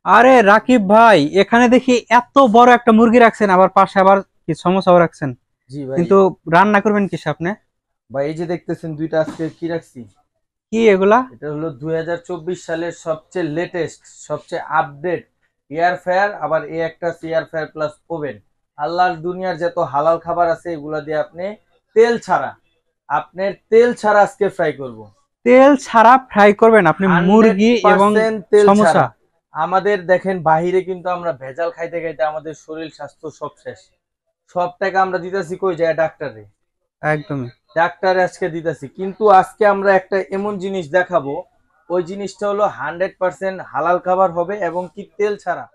আরে রাকিব ভাই, এখানে দেখি এত বড় একটা মুরগি রাখছেন, আবার পাশে আবার কি সমোসাও রাখছেন। জি ভাই। কিন্তু রান্না করবেন কিসে আপনি? ভাই এই যে দেখতেছেন দুইটা আজকে কি রাখছি, কি এগুলা? এটা হলো 2024 সালের সবচেয়ে লেটেস্ট, সবচেয়ে আপডেট এয়ার ফ্রায়ার। আবার এই একটা এয়ার ফ্রায়ার প্লাস ওভেন। আল্লাহর দুনিয়ার যত হালাল খাবার আছে এগুলা দিয়ে আপনি তেল ছাড়া, আপনার তেল ছাড়া আজকে ফ্রাই করব। তেল ছাড়া ফ্রাই করবেন আপনি হান্ড্রেড মুরগি এবং পার্সেন্ট তেল সমোসা? ছাড়া। আমাদের দেখেন বাহিরে কিন্তু আমরা ভেজাল খাইতে খাইতে আমাদের শরীর স্বাস্থ্য সব শেষ। সব টাকা আমরা দিতেছি কই যায়? ডাক্তারে। একদমই। ডাক্তারে আজকে দিতেছি, কিন্তু আজকে আমরা একটা এমন জিনিস দেখাবো, ওই জিনিসটা হলো 100% হালাল খাবার হবে এবং কি তেল ছাড়া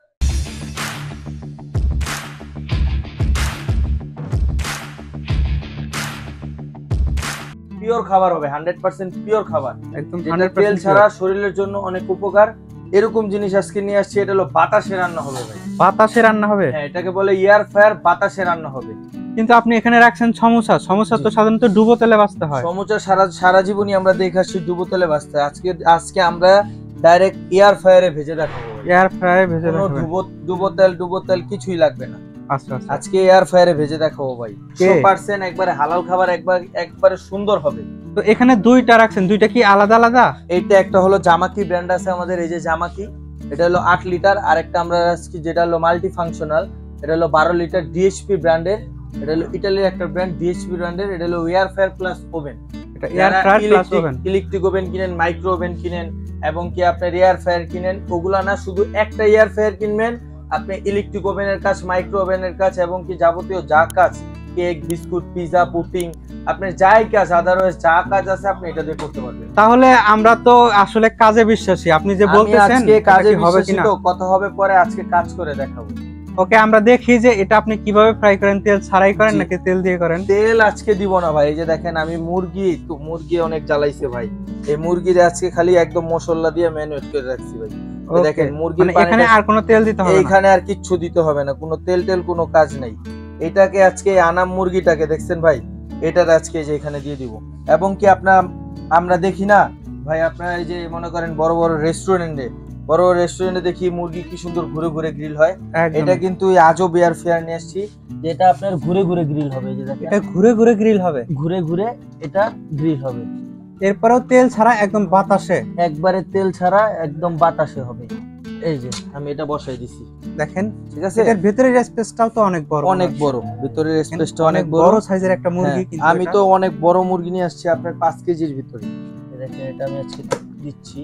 পিওর খাবার হবে, 100% পিওর খাবার, একদম যেটা তেল 100% ছাড়া শরীরের জন্য অনেক উপকার। এরকম জিনিস আজকে নিয়ে আসছি, এটা হলো বাতাসে রান্না হবে ভাই। বাতাসে রান্না হবে? হ্যাঁ, এটাকে বলে এয়ার ফ্রায়ার, বাতাসে রান্না হবে। কিন্তু আপনি এখানে রাখছেন সমোসা, সমোসা তো সাধারণত ডুবো তেলে ভাজতে হয়। সমুচা সারা সারা জীবনই আমরা দেখে আসছি ডুবো তেলে ভাজতে। আজকে আজকে আমরা ডাইরেক্ট এয়ার ফ্রায়ারে ভেজে দেখাবো ভাই। এয়ার ফ্রায়ারে ভেজে কোনো রাখবেন? ডুবো তেল কিছুই লাগবে না। আচ্ছা আচ্ছা। আজকে এয়ার ফ্রায়ারে ভেজে দেখাবো ভাই। 100% একবারে হালাল খাবার, একবারে সুন্দর হবে। তো এখানে দুইটা রাখছেন, দুইটা কি আলাদা আলাদা? এইটা একটা হলো জামাকি ব্র্যান্ড আছে আমাদের, এই যে জামাকি, এটা হলো 8 লিটার। আর একটা আমরা রাখছি যেটা হলো মাল্টি ফাংশনাল, এটা হলো 12 লিটার ডিএইচপি ব্র্যান্ডের। এটা হলো ইতালির একটা ব্র্যান্ড ডিএইচপি ব্র্যান্ডের। এটা হলো এয়ার ফ্রায়ার প্লাস ওভেন। এটা air fryer plus oven. Electric oven কিনেন, মাইক্রো ওভেন কিনেন, এবং কি আপনার এয়ার ফ্রায়ার কিনেন, ওগুলা না, শুধু একটা এয়ার ফ্রায়ার কিনবেন, আপনি ইলেকট্রিক ওভেনের কাজ, মাইক্রো ওভেনের কাজ, এবং কি যাবতীয় যা কাজ, কেক, বিস্কুট, পিজা, পুডিং, আপনার যাই কাজ, আদারওয়াইজ যা কাজ আছে আপনি এটা দিয়ে করতে পারবেন। তাহলে আমরা তো আসলে কাজে বিশ্বাসী, আপনি যে বলতেছেন আজকে কাজে এটা কি হবে বিশ্বাসী কিনা? তো, কথা হবে পরে, আজকে কাজ করে দেখাবো। ওকে, আমরা দেখি যে এটা আপনি কিভাবে ফ্রাই করেন, তেল ছাড়াই করেন জি। নাকি তেল দিয়ে করেন? তেল আজকে দিব না ভাই। এই যে দেখেন আমি মুরগি অনেক জ্বালাইছে ভাই। এই মুরগির আজকে খালি একদম মশলা দিয়ে ম্যারিনেট করে রাখছি ভাই। এই দেখেন মুরগির মানে এখানে আর কোনো তেল দিতে হবে না? এইখানে আর কিচ্ছু দিতে হবে না, কোনো তেল কোনো কাজ নেই। এটাকে আজকে আনাম মুরগিটাকে দেখছেন ভাই, এটার আজকে যে এখানে দিয়ে দিব। এবং কি আমরা দেখি না ভাই, আপনারা এই যে মনে করেন বড় বড় রেস্টুরেন্টে দেখি মুরগি কি সুন্দর ঘুরে ঘুরে গ্রিল হয়। একদম। এটা কিন্তু এই আজব এয়ার ফ্রায়ার নিয়ে আসছি, যেটা আপনার ঘুরে ঘুরে গ্রিল হবে। এই যে দেখেন, এটা ঘুরে ঘুরে গ্রিল হবে? ঘুরে ঘুরে এটা গ্রিল হবে। এরপরেও তেল ছাড়া একদম বাতাসে? একবারে তেল ছাড়া একদম বাতাসে হবে। এই যে আমি এটা বসাই দিছি, দেখেন। ঠিক আছে। এর ভেতরের স্পেসটাও তো অনেক বড়। অনেক বড়, ভিতরের স্পেসটা অনেক বড়। বড় সাইজের একটা মুরগি। হ্যাঁ, কিন্তু আমি তো অনেক বড় মুরগি নিয়ে আসছি আপনার 5 কেজির ভিতরে। দেখেন এটা আমি আজকে দিচ্ছি।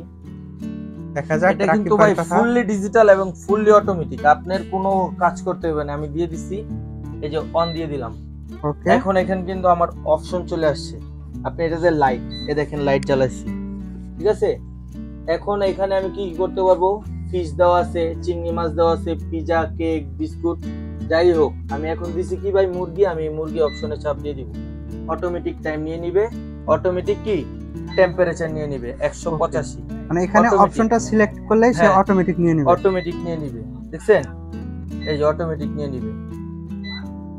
দেখা যাক। এটা কিন্তু ভাই ফুললি ডিজিটাল এবং ফুললি অটোমেটিক, আপনার কোনো কাজ করতে হবে না। আমি দিয়ে দিছি, এই যে অন দিয়ে দিলাম। ওকে। এখন এখানে কিন্তু আমার অপশন চলে আসছে, আপনি এটা যে লাইট, এ দেখেন লাইট জ্বালাইছি, ঠিক আছে। এখন এখানে আমি কি করতে পারবো, ফিশ দেওয়া আছে, চিংড়ি মাছ দেওয়া আছে, পিজা, কেক, বিস্কুট, যাই হোক। আমি এখন দিছি কি ভাই মুরগি, আমি মুরগি অপশনে চাপ দিয়ে দিব। অটোমেটিক টাইম নিয়ে নিবে, অটোমেটিক কি টেম্পারেচার নিয়ে নিবে 185। মানে এখানে অপশনটা সিলেক্ট করলেই সে অটোমেটিক নিয়ে নেবে? অটোমেটিক নিয়ে নিবে, দেখছেন, এই যে অটোমেটিক নিয়ে নিবে।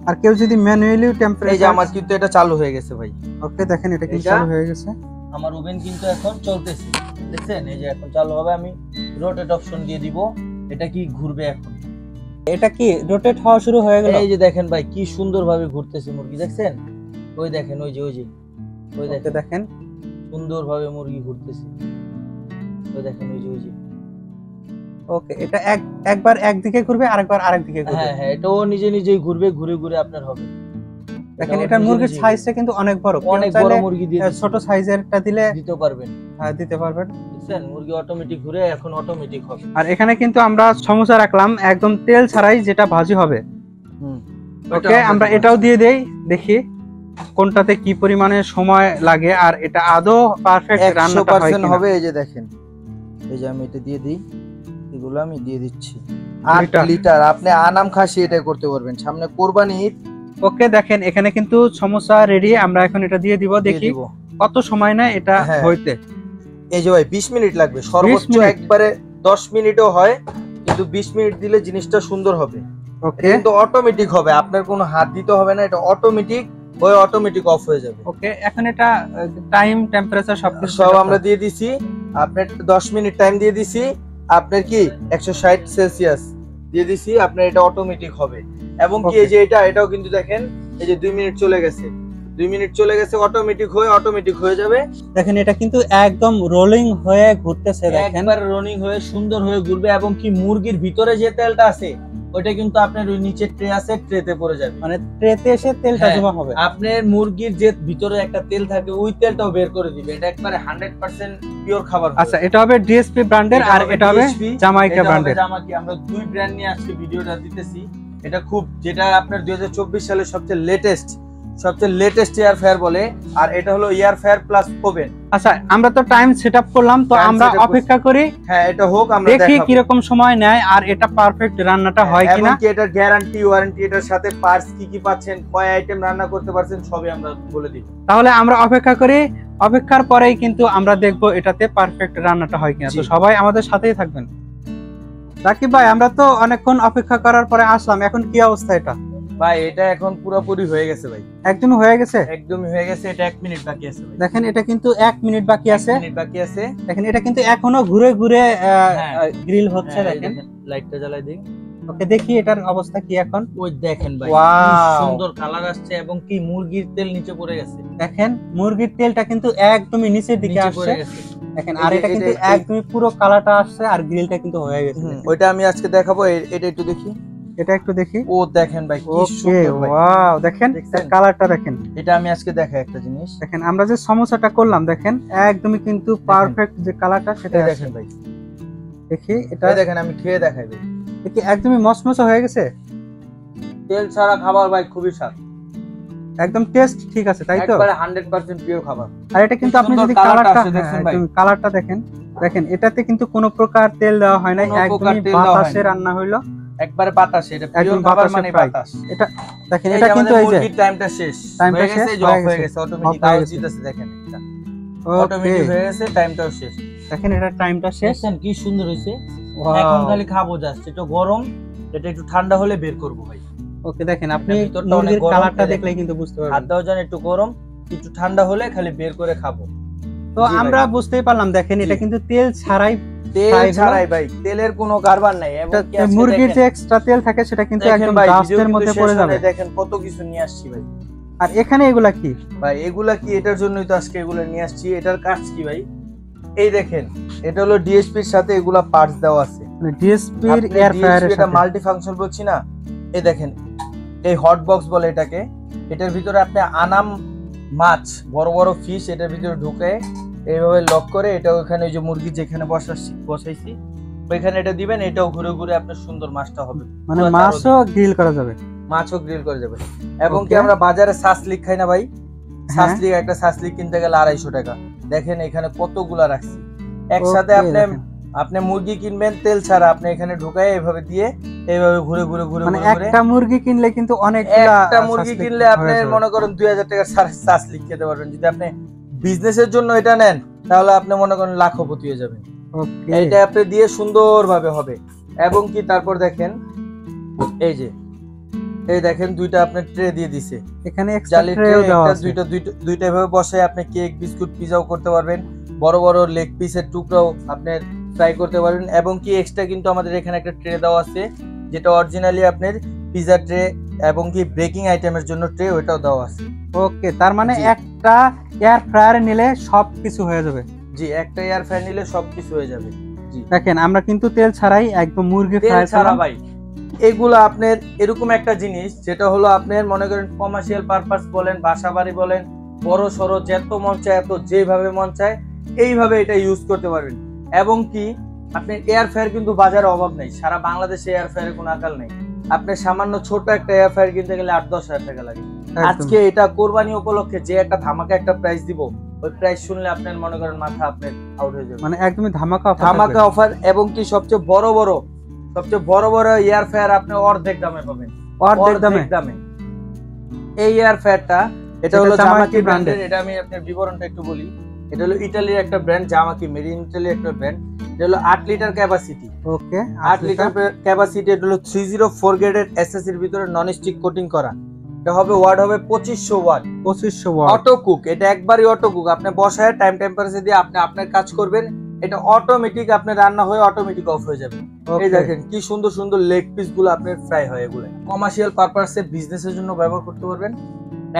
আর কেউ যদি ম্যানুয়ালি টেম্পারেচার, এই যে আমার কিন্তু এটা চালু হয়ে গেছে ভাই। ওকে, দেখেন এটা কিন্তু চালু হয়ে গেছে। আমার ওভেন কিন্তু এখন চলতেছে, দেখছেন, এই যে এখন চালু হবে। আমি রোটেট অপশন দিয়ে দিব, এটা কি ঘুরবে এখন। এটা কি রোটেট হওয়া শুরু হয়ে গেল? এই যে দেখেন ভাই কি সুন্দরভাবে ঘুরতেছে মুরগি, দেখছেন। ওই দেখেন, ওই দেখেন সুন্দরভাবে মুরগি ঘুরতেছে। ওই দেখেন, ওই যে। ওকে, এটা একবার একদিকে ঘুরবে, আরেকবার আরেক দিকে ঘুরবে? হ্যাঁ, এটাও নিজেই ঘুরবে, ঘুরে ঘুরে আপনার হবে। দেখেন এটা মুরগির সাইজটা কিন্তু অনেক বড়। অনেক বড় মুরগি দিয়ে ছোট সাইজেরটা দিলে দিতে পারবেন। হ্যাঁ, দিতে পারবেন। দেখছেন মুরগি অটোমেটিক ঘুরে এখন অটোমেটিক হবে। আর এখানে কিন্তু আমরা সমোসা রাখলাম একদম তেল ছাড়াই, যেটা ভাজি হবে। ওকে, আমরা এটাও দিয়ে দেই, দেখি কোনটাতে কি পরিমাণে সময় লাগে আর এটা আদৌ পারফেক্ট রান্নাটা হয় কিনা। হবে। এই যে দেখেন, এই যে আমি এটা দিয়ে দিই, এগুলো আমি দিয়ে দিচ্ছি 8 লিটার। আপনি আনাম খাসি এটা করতে পারবেন, সামনে কোরবানি ঈদ। ওকে, দেখেন এখানে কিন্তু সমোসা রেডি। আমরা এখন এটা দিয়ে দিব, দেখি কত সময় নেয় এটা হইতে। এই যে ভাই 20 মিনিট লাগবে সর্বোচ্চ, একবারে 10 মিনিটও হয়, কিন্তু 20 মিনিট দিলে জিনিসটা সুন্দর হবে। ওকে, কিন্তু অটোমেটিক হবে, আপনার কোনো হাত দিতে হবে না, এটা অটোমেটিক হয়ে অটোমেটিক অফ হয়ে যাবে। ওকে, এখন এটা টাইম, টেম্পারেচার সব আমরা দিয়ে দিছি, আপনার 10 মিনিট টাইম দিয়ে দিছি। আপনার কি 160 সেলসিয়াস দিয়ে দিছি, আপনার এটা অটোমেটিক হবে। এবং কি এই যে এটাও কিন্তু দেখেন এই যে 2 মিনিট চলে গেছে, 2 মিনিট চলে গেছে, অটোমেটিক হয়ে যাবে। দেখেন এটা কিন্তু একদম রোলিং হয়ে ঘুরতেছে, দেখেন একবার রনিং হয়ে সুন্দর হয়ে ঘুরবে। এবং কি মুরগির ভিতরে যে তেলটা আছে ওইটা কিন্তু আপনার ওই নিচে ট্রে আছে, ট্রেতে পড়ে যাবে, মানে ট্রেতে এসে তেলটা জমা হবে। আপনার মুরগির যে ভিতরে একটা তেল থাকে ওই তেলটাও বের করে দিবে। এটা একবারে 100% পিওর খাবার। আচ্ছা, এটা হবে ডিএসপি ব্র্যান্ডের আর এটা হবে জামাইকা ব্র্যান্ডের। জামাইকা, আমরা দুই ব্র্যান্ড নিয়ে আজকে ভিডিওটা দিতেছি। এটা খুব যেটা আপনার 2024 সালের সবচেয়ে লেটেস্ট এয়ার ফ্রায়ার বলে, আর এটা হলো এয়ার ফ্রায়ার প্লাস ওভেন। আচ্ছা, আমরা তো টাইম সেটআপ করলাম, তো আমরা অপেক্ষা করি হ্যাঁ এটা হোক, আমরা দেখি কি রকম সময় নেয় আর এটা পারফেক্ট রান্নাটা হয় কিনা। এবং কি এটার গ্যারান্টি ওয়ারেন্টি, এটার সাথে পার্টস কি পাচ্ছেন, কয় আইটেম রান্না করতে পারছেন সবই আমরা বলে দিই। তাহলে আমরা অপেক্ষা করি, অপেক্ষার পরেই কিন্তু আমরা দেখব এটাতে পারফেক্ট রান্নাটা হয় কিনা। তো সবাই আমাদের সাথেই থাকবেন। রাকিব ভাই, আমরা তো অনেকক্ষণ অপেক্ষা করার পরে আসলাম, এখন কি অবস্থা এটা? ভাই এটা এখন পুরোপুরি হয়ে গেছে ভাই, একদমই হয়ে গেছে। একদমই হয়ে গেছে। এটা 1 মিনিট বাকি আছে ভাই। দেখেন এটা কিন্তু 1 মিনিট বাকি আছে, দেখেন এটা কিন্তু এখনো ঘুরে ঘুরে গ্রিল হচ্ছে। দেখেন লাইটটা জ্বালাই দিই। ওকে, দেখি এটার অবস্থা কি এখন। ওই দেখেন ভাই, সুন্দর কালার আসছে এবং কি মুরগির তেল নিচে পড়ে গেছে। দেখেন মুরগির তেলটা কিন্তু একদমই নিচের দিকে আসছে, দেখেন। আর এটা কিন্তু একদমই পুরো কালারটা আসছে আর গ্রিলটা কিন্তু হয়ে গেছে। ওইটা আমি আজকে দেখাবো, এটা একটু দেখি, এটা একটু দেখি। ও দেখেন ভাই কি সুন্দর ভাই, ওয়াও, দেখেন কালারটা দেখেন। এটা আমি আজকে দেখাই একটা জিনিস, দেখেন আমরা যে সমোসাটা করলাম, দেখেন একদমই কিন্তু পারফেক্ট যে কালারটা সেটা দেখেন ভাই। দেখি এটা দেখেন, আমি খেয়ে দেখাই ভাই, দেখি একদমই মসমসা হয়ে গেছে। তেল ছাড়া খাবার ভাই খুবই স্বাদ, একদম টেস্ট ঠিক আছে, তাই তো? একবারে 100% পিওর খাবার। আর এটা কিন্তু আপনি যদি কালারটা দেখেন, দেখেন এটাতে কিন্তু কোনো প্রকার তেল দেওয়া হয় না, একদমই বাতাসে রান্না হইলো, একবারে বাতাসে। এটা পিওর খাবার মানে বাতাস। এটা দেখেন, এটা কিন্তু এই যে টাইমটা শেষ হয়ে গেছে, অফ হয়ে গেছে, অটোমেটিক আওয়াজ দিতেছে। দেখেন এটা অটোমেটিক হয়ে গেছে, টাইমটাও শেষ। দেখেন এটা টাইমটা শেষ। দেখেন কি সুন্দর হইছে। এখন খালি খাবো জাস্ট। এটা গরম, এটা একটু ঠান্ডা হলে বের করব ভাই। ওকে, দেখেন আপনি মুরগির কালারটা দেখলেই কিন্তু বুঝতে পারবেন। হাত দাও জান একটু গরম, একটু ঠান্ডা হলে খালি বের করে খাবো। তো আমরা বুঝতেই পারলাম, দেখেন এটা কিন্তু তেল ছাড়াই ভাই, তেলের কোনো কারবার নাই। মুরগির যে এক্সট্রা তেল থাকে সেটা কিন্তু একদম ডাস্টের মধ্যে পড়ে যাবে। দেখেন কত কিছু নিয়ে আসছি ভাই। আর এখানে এগুলা কি ভাই? এগুলা কি এটার জন্যই তো আজকে এগুলা নিয়ে আসছি। এটার কাজ কি ভাই? এই দেখেন, এটা হলো ডিএসপির সাথে এগুলা পার্টস দেওয়া আছে। মানে ডিএসপির এয়ার ফ্রায়ারের সাথে, এটা মাল্টি ফাংশন বলছি না। এই দেখেন, এই হট বক্স বলে এটাকে। এটার ভিতরে আপনি আনাম মাছ, বড় বড় ফিশ এটার ভিতরে ঢুকে এইভাবে লক করে, এটা ওখানে ওই যে মুরগি যেখানে বসাইছি ওইখানে এটা দিবেন, এটাও ঘুরে ঘুরে আপনার সুন্দর মাছটা হবে। মানে মাছও গ্রিল করা যাবে, মাছও গ্রিল করা যাবে। এবং কি আমরা বাজারে সাসলিক খাই না ভাই? সাসলিক, একটা সাসলিক কিনতে গেলে 250 টাকা। দেখেন এখানে কতগুলা রাখছি একসাথে। আপনি মুরগি কিনবেন তেল ছাড়া, আপনি এখানে ঢুকায় এইভাবে দিয়ে এইভাবে ঘুরে ঘুরে ঘুরে মানে একটা মুরগি কিনলে কিন্তু একটা মুরগি কিনলে আপনি মনে করেন 2000 টাকার সাসলিক খেতে পারবেন। যদি আপনি বিজনেসের জন্য এটা নেন তাহলে আপনি মনে করেন লাখপতি হয়ে যাবেন। এইটা আপনি দিয়ে সুন্দরভাবে হবে। এবং কি তারপর দেখেন, এই যে এই দেখেন দুইটা আপনার ট্রে দিয়ে দিছে এখানে, এক্সট্রা ট্রেও দেওয়া আছে। দুইটা ভাবে বসে আপনি কেক, বিস্কুট, পিজাও করতে পারবেন। বড় বড় লেগ পিসের টুকরাও আপনি ফ্রাই করতে পারবেন। এবং কি এক্সট্রা কিন্তু আমাদের এখানে একটা ট্রে দেওয়া আছে, যেটা অরিজিনালি আপনার পিজা ট্রে এবং কি বেকিং আইটেমের জন্য ট্রে, ওটাও দেওয়া আছে। ওকে, তার মানে একটা এয়ার ফ্রায়ার নিলে সবকিছু হয়ে যাবে। জি, একটা এয়ার ফ্রায়ার নিলে সবকিছু হয়ে যাবে। জি, দেখেন আমরা কিন্তু তেল ছাড়াই একদম মুরগি ফ্রাই ছাড়া ভাই। এগুলো আপনার এরকম একটা জিনিস যেটা হলো আপনার মনে করেন কমার্শিয়াল পারপাস বলেন, বাসাবাড়ি বলেন, বড় সড়ো যত মন চায় এত যেভাবে মন চায় এইভাবে এটা ইউজ করতে পারবেন। এবং কি আপনার এয়ার ফ্রায়ার কিন্তু বাজারে অভাব নেই, সারা বাংলাদেশে এয়ার ফ্রায়ারের কোনো আকাল নেই। আপনার সামান্য ছোট একটা এয়ার ফ্রায়ার কিনতে গেলে 8-10 হাজার টাকা লাগে। আজকে এটা কোরবানি উপলক্ষে যে একটা ধামাকা একটা প্রাইস দিব, ওই প্রাইস শুনলে আপনার মনে করেন মাথা আপনার আউট হয়ে যাবে। মানে একদমই ধামাকা অফার। এবং কি সবচেয়ে বড় বড় এয়ার ফ্রায়ার আপনি অর্ধেক দামে পাবেন, অর্ধেক দামে। এই এয়ার ফ্রায়ারটা এটা হলো জামাকি ব্র্যান্ডের। এটা আমি আপনার বিবরণটা একটু বলি। এটা হলো ইতালির একটা ব্র্যান্ড, জামাকি, মেড ইন ইতালি একটা ব্র্যান্ড। এটা হলো 8 লিটার ক্যাপাসিটি। ওকে, 8 লিটার ক্যাপাসিটি। এটা হলো 304 গ্রেডের এসএসসির ভিতরে নন স্টিক কোটিং করা। এটা হবে ওয়াট হবে 2500 ওয়াট। Auto cook. এটা একবারই অটো কুক। আপনি বসায় টাইম টেম্পারেচার দিয়ে আপনি আপনার কাজ করবেন, এটা অটোমেটিক আপনার রান্না হয়ে অটোমেটিক অফ হয়ে যাবে। এই দেখেন কি সুন্দর সুন্দর লেগ পিস গুলো আপনার ফ্রাই হয়, এগুলো কমার্শিয়াল পারপাসে বিজনেসের জন্য ব্যবহার করতে পারবেন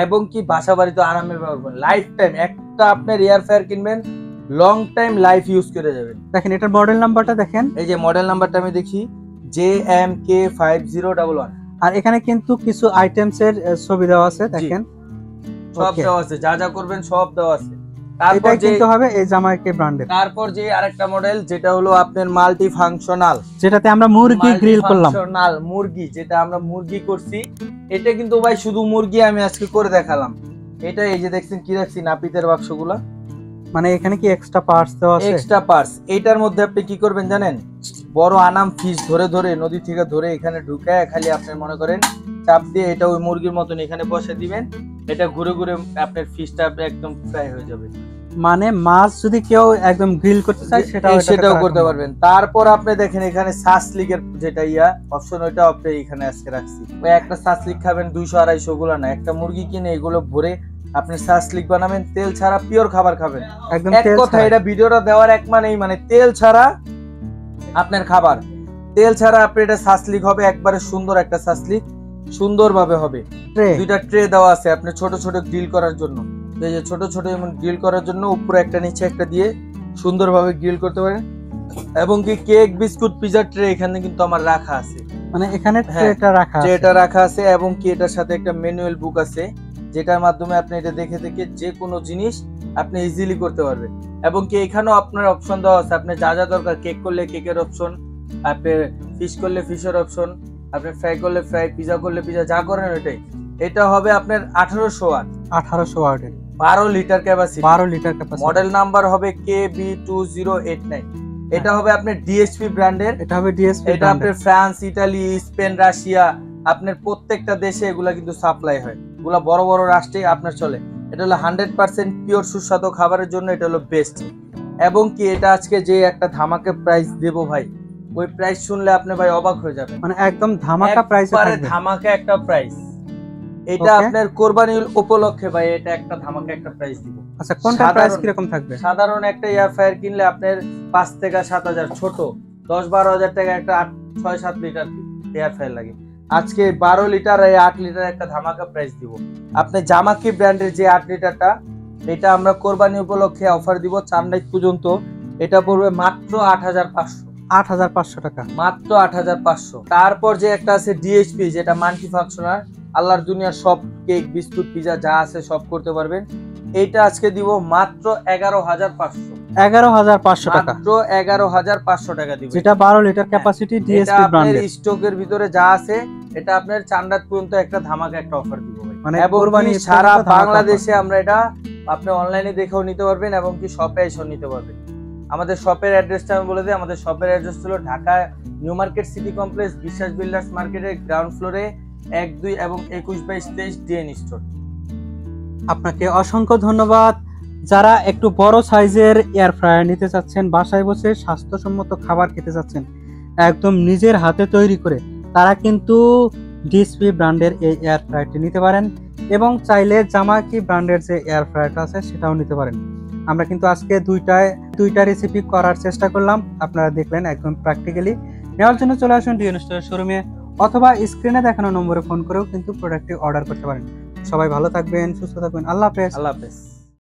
এবং কি বাসা বাড়িতে আরামে ব্যবহার করবেন। লাইফ টাইম একটা আপনার এয়ার ফ্রায়ার কিনবেন, লং টাইম লাইফ ইউজ করে যাবেন। দেখেন এটার মডেল নাম্বারটা দেখেন, এই যে মডেল নাম্বারটা আমি দেখি JMK5011। আর এখানে কিন্তু কিছু আইটেমস এর ছবি দেওয়া আছে, দেখেন সব দেওয়া আছে, যা যা করবেন সব দেওয়া আছে। তারপর কিন্তু হবে এই জামাইকে ব্র্যান্ডের। তারপর যে আরেকটা মডেল যেটা হলো আপনার মাল্টি ফাংশনাল, যেটাতে আমরা মুরগি গ্রিল করলাম, ফাংশনাল মুরগি, যেটা আমরা মুরগি করছি। এটা কিন্তু ভাই শুধু মুরগি আমি আজকে করে দেখালাম। এটা এই যে দেখছেন কি রাখছি নাপিতের বাক্সগুলা, মানে এখানে কি এক্সট্রা পার্টস দেওয়া আছে, এক্সট্রা পার্টস। এটার মধ্যে আপনি কি করবেন জানেন, বড় আনাম ফিশ ধরে ধরে নদী থেকে ধরে এখানে ঢুকায় খালি আপনি মনে করেন চাপ দিয়ে এটা ওই মুরগির মতন এখানে বসে দিবেন, এটা ঘুরে ঘুরে আপনার ফিশটা একদম ফ্রাই হয়ে যাবে। মানে মাছ যদি কেউ একদম গ্রিল করতে চায় সেটাও করতে পারবেন। তারপর আপনি দেখেন এখানে সাসলিকের যেটা অপশন, ওইটা আপনি এখানে আজকে রাখছি। ওই একটা সাসলিক খাবেন 200-250 গুলো না, একটা মুরগি কিনে এগুলো ভরে আপনি সাসলিক বানাবেন, তেল ছাড়া পিওর খাবার খাবেন। একদম এক কথা, এটা ভিডিওটা দেওয়ার এক মানেই মানে তেল ছাড়া আপনার খাবার, তেল ছাড়া আপনি এটা সাসলিক হবে, একবারে সুন্দর একটা সাসলিক, সুন্দরভাবে হবে। দুইটা ট্রে দেওয়া আছে আপনি ছোট ছোট গ্রিল করার জন্য, এই যে ছোট ছোট এমন গ্রিল করার জন্য উপরে একটা নিচে একটা দিয়ে সুন্দরভাবে গ্রিল করতে পারেন। এবং কি কেক বিস্কুট পিজা ট্রে এখানে কিন্তু আমার রাখা আছে, মানে এখানে ট্রেটা রাখা আছে। এবং কি এটার সাথে একটা ম্যানুয়াল বুক আছে, যেটার মাধ্যমে আপনি এটা দেখে দেখে যে কোনো জিনিস আপনি ইজিলি করতে পারবেন। এবং কি এখানেও আপনার অপশন দেওয়া আছে, আপনি যা যা দরকার, কেক করলে কেকের অপশন, আপনি ফিশ করলে ফিশের অপশন, আপনি ফ্রাই করলে ফ্রাই, পিজা করলে পিজা, যা করেন ওইটাই। এটা হবে আপনার 1800 ওয়াট, 1800 ওয়াটের 12 litre capacity, 12 litre capacity. Model number হবে KB2089। এটা হবে আপনার ডিএসপি ব্র্যান্ডের, এটা হবে ডিএসপি, এটা আপনার ফ্রান্স, ইতালি, স্পেন, রাশিয়া, আপনার প্রত্যেকটা দেশে এগুলা কিন্তু সাপ্লাই হয়, এগুলা বড় বড় রাষ্ট্রে আপনার চলে। এটা হলো 100% পিওর সুস্বাদু খাবারের জন্য এটা হলো বেস্ট। এবং কি এটা আজকে যে একটা ধামাকা প্রাইস দেব ভাই, ওই প্রাইস শুনলে আপনি ভাই অবাক হয়ে যাবেন, মানে একদম ধামাকা প্রাইসে থাকবে, ধামাকা একটা প্রাইস। এটা আপনার কোরবানি উপলক্ষে ভাই এটা একটা ধামাকা একটা প্রাইস দিব। আচ্ছা, কোনটা প্রাইস কি রকম থাকবে? সাধারণ একটা এয়ার ফ্রায়ার কিনলে আপনার 5 থেকে 7,000, ছোট 10-12,000 টাকা একটা 6-7 লিটার এয়ার ফ্রায়ার লাগে। আজকে 12 লিটার আর 8 লিটার একটা ধামাকা প্রাইস দিব। আপনি জামাকি ব্র্যান্ডের যে 8 লিটারটা, এটা আমরা কোরবানি উপলক্ষে অফার দিব 4 নাইট পর্যন্ত। এটা পড়বে মাত্র 8,500 টাকা, মাত্র 8,500। তারপর যে একটা আছে ডিএসপি, যেটা মাল্টি ফাংশনাল, আল্লাহর দুনিয়ার সব কেক বিস্কুট পিজা যা আছে সব করতে পারবেন। এইটা আজকে দিব মাত্র 11,500 টাকা, মাত্র 11,500 টাকা দিব, যেটা 12 লিটার ক্যাপাসিটি ডিএসপি ব্র্যান্ডের। স্টকের ভিতরে যা আছে এটা আপনার 4 রাত পর্যন্ত একটা ধামাকা একটা অফার দিব ভাই। মানে কোরবানি সারা বাংলাদেশে আমরা এটা আপনি অনলাইনে দেখেও নিতে পারবেন এবং কি শপে এসেও নিতে পারবেন। আমাদের শপের অ্যাড্রেসটা আমি বলে দিই, আমাদের শপের অ্যাড্রেস হলো Dhaka new market city complex, বিশ্বাস বিল্ডার্স মার্কেটের গ্রাউন্ড ফ্লোরে 1, 2 এবং 21/22 ডিএন স্টোর। আপনাকে অসংখ্য ধন্যবাদ। যারা একটু বড় সাইজের এয়ার ফ্রায়ার নিতে চাচ্ছেন, বাসায় বসে স্বাস্থ্যসম্মত খাবার খেতে চাচ্ছেন একদম নিজের হাতে তৈরি করে, তারা কিন্তু ডিএসপি ব্র্যান্ডের এই এয়ার ফ্রায়ারটি নিতে পারেন। এবং চাইলে জামাকি ব্র্যান্ডের যে এয়ার ফ্রায়ারটা আছে সেটাও নিতে পারেন। আমরা কিন্তু আজকে দুইটা রেসিপি করার চেষ্টা করলাম, আপনারা দেখলেন একদম প্র্যাকটিক্যালি। নেওয়ার জন্য চলে আসুন ডিএন স্টোরের শোরুমে, অথবা স্ক্রিনে দেখানো নম্বরে ফোন করেও কিন্তু প্রোডাক্টটি অর্ডার করতে পারেন। সবাই ভালো থাকবেন, সুস্থ থাকবেন। আল্লাহ হাফেজ। আল্লাহ হাফেজ।